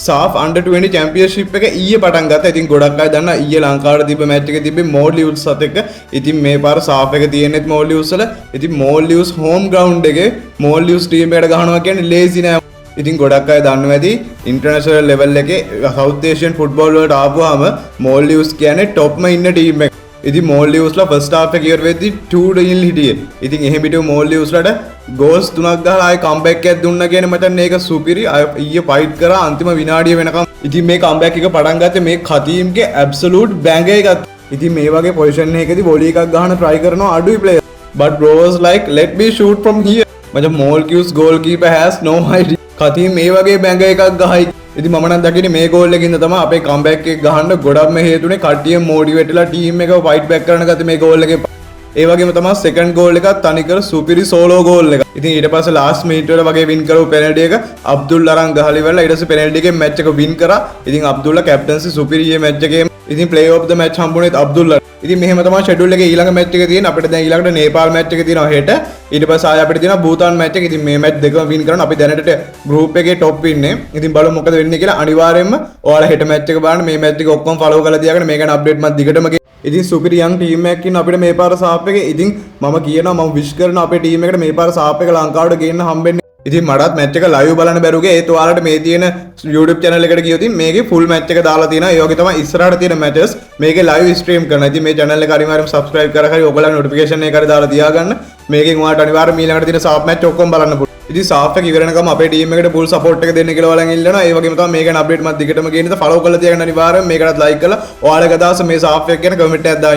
SAF under 20 championship එක ඊයේ පටන් ගත්තා. ඉතින් ගොඩක් අය දන්නා ඊයේ ලංකාවට තිබ්බ මැච් එකේ තිබ්බේ මෝල්ලිවුඩ්ස් සත් එක්ක. ඉතින් මේ පාර SAF එක තියෙන්නේත් මෝල්ලිවුඩ්ස් වල. ඉතින් මෝල්ලිවුඩ්ස් හෝම් ග්‍රවුන්ඩ් එකේ මෝල්ලිවුඩ්ස් ටීම් එකට ගහනවා කියන්නේ ලේසි නෑ. ඉතින් ගොඩක් අය දන්නවා ඇති ඉන්ටර්නැෂනල් ලෙවල් එකේ සවුත් ඒෂියන් ෆුට්බෝල් වලට ආපුවාම මෝල්ලිවුඩ්ස් කියන්නේ টොප්ම ඉන්න ටීම් එක. ඉතින් මෝල්ලිවුඩ්ස්ලා ෆස්ට් හාෆ් එක ඉවර වෙද්දි 2-0 හිටියේ. ඉතින් එහෙම පිටු මෝල්ලිවුඩ්ස්ලාට ගෝල්ස් 3ක් ගහලා ආයේ කම්බැක් එකක් දුන්නා කියන්නේ මචං මේක සුපිරි. ඊයේ ෆයිට් කරා අන්තිම විනාඩිය වෙනකම්. ඉතින් මේ කම්බැක් එක පටන් ගත්තේ මේ කතීම්ගේ ඇබ්සලූට් බැංග එකක්. ඉතින් මේ වගේ පොසිෂන් එකකදී වොලි එකක් ගහන try කරනවා අඩුයි player. But bro was like let me shoot from here. මචං මෝල්කියුස් goalkeeper has no idea. කතීම් මේ වගේ බැංග එකක් ගහයි. ඉතින් මම නම් දකින්නේ මේ ගෝල් එකකින්ද තමයි අපේ කම්බැක් එක ගහන්න ගොඩක්ම හේතුනේ කට්ටිය මොටිවේට් වෙලා ටීම් එක ෆයිට් බෑක් කරන්න ගත්තේ මේ ගෝල් එකේ. ඒ වගේම තමයි සෙකන්ඩ් ගෝල් එකත් තනිකර සුපිරි සෝලෝ ගෝල් එකක්. ඉතින් ඊට පස්සේ ලාස්ට් මිනිත් වල වගේ වින් කරපු පෙනල්ටි එක අබ්දුල් අරන් ගහලා ඉවරලා ඊට පස්සේ පෙනල්ටි එකෙන් මැච් එක වින් කරා. ඉතින් අබ්දුල්ලා කැප්ටන්සි සුපිරි මේ මැච් එකේ. ඉතින් ප්ලේයර් ඔෆ් ද මැච් හම්බුනේත් අබ්දුල්ලා. ඉතින් මෙහෙම තමයි ෂෙඩියුල් එකේ ඊළඟ මැච් එක තියෙන. අපිට දැන් ඊළඟට නේපාල් මැච් එක තියෙනවා හෙට. ඊට පස්සේ ආයෙ අපිට තියෙනවා භූතාන් මැච් එක. ඉතින් මේ මැච් දෙකම වින් කරන අපි දැනට ගෲප් එකේ টොප් ඉන්නේ. ඉතින් බලමු මොකද වෙන්නේ කියලා. අනිවාර්යයෙන්ම ඔයාලා හෙට මැච් එක බලන්න. මේ මැච් එක ඔක්කොම ෆලෝ කරලා තියාගෙන මේ ගැන අප්ඩේට් මත් දිගටම ඉතින් සුපිරි යන් ටීම් එකක් ඉන්න අපිට මේ පාර SAF එකේ. ඉතින් මම කියනවා මම විශ් කරනවා අපේ ටීම් එකට මේ පාර SAF එක ලංකාවට ගේන්න හම්බෙන්නේ. ඉතින් මටත් මැච් එක ලයිව් බලන්න බැරුගේ ඒත් ඔයාලට මේ තියෙන YouTube channel එකට ගියොත් මේකේ full match එක දාලා තියෙනවා. ඒ වගේ තමයි ඉස්සරහට තියෙන matches මේකේ live stream කරනවා. ඉතින් මේ channel එක අනිවාර්යයෙන්ම subscribe කරලා හරි ඔයගොල්ලන්ගේ notification එක හරි දාලා තියාගන්න. මේකෙන් ඔයාලට අනිවාර්යයෙන්ම ඊළඟට තියෙන SAF match ඔක්කොම බලන්න පුළුවන්. ඉතින් SAF එක ඉවර වෙනකම් අපේ ටීම් එකට full support එක දෙන්න කියලා ඔයාලන් ඉල්ලනවා. ඒ වගේම තමයි මේ ගැන update මත් දිගටම ගේන්න. follow කරලා තියාගන්න අනිවාර්යයෙන්ම මේකටත් like කරලා ඔයාලගේ අදහස මේ SAF එක ගැන comment එකක් දාන්න.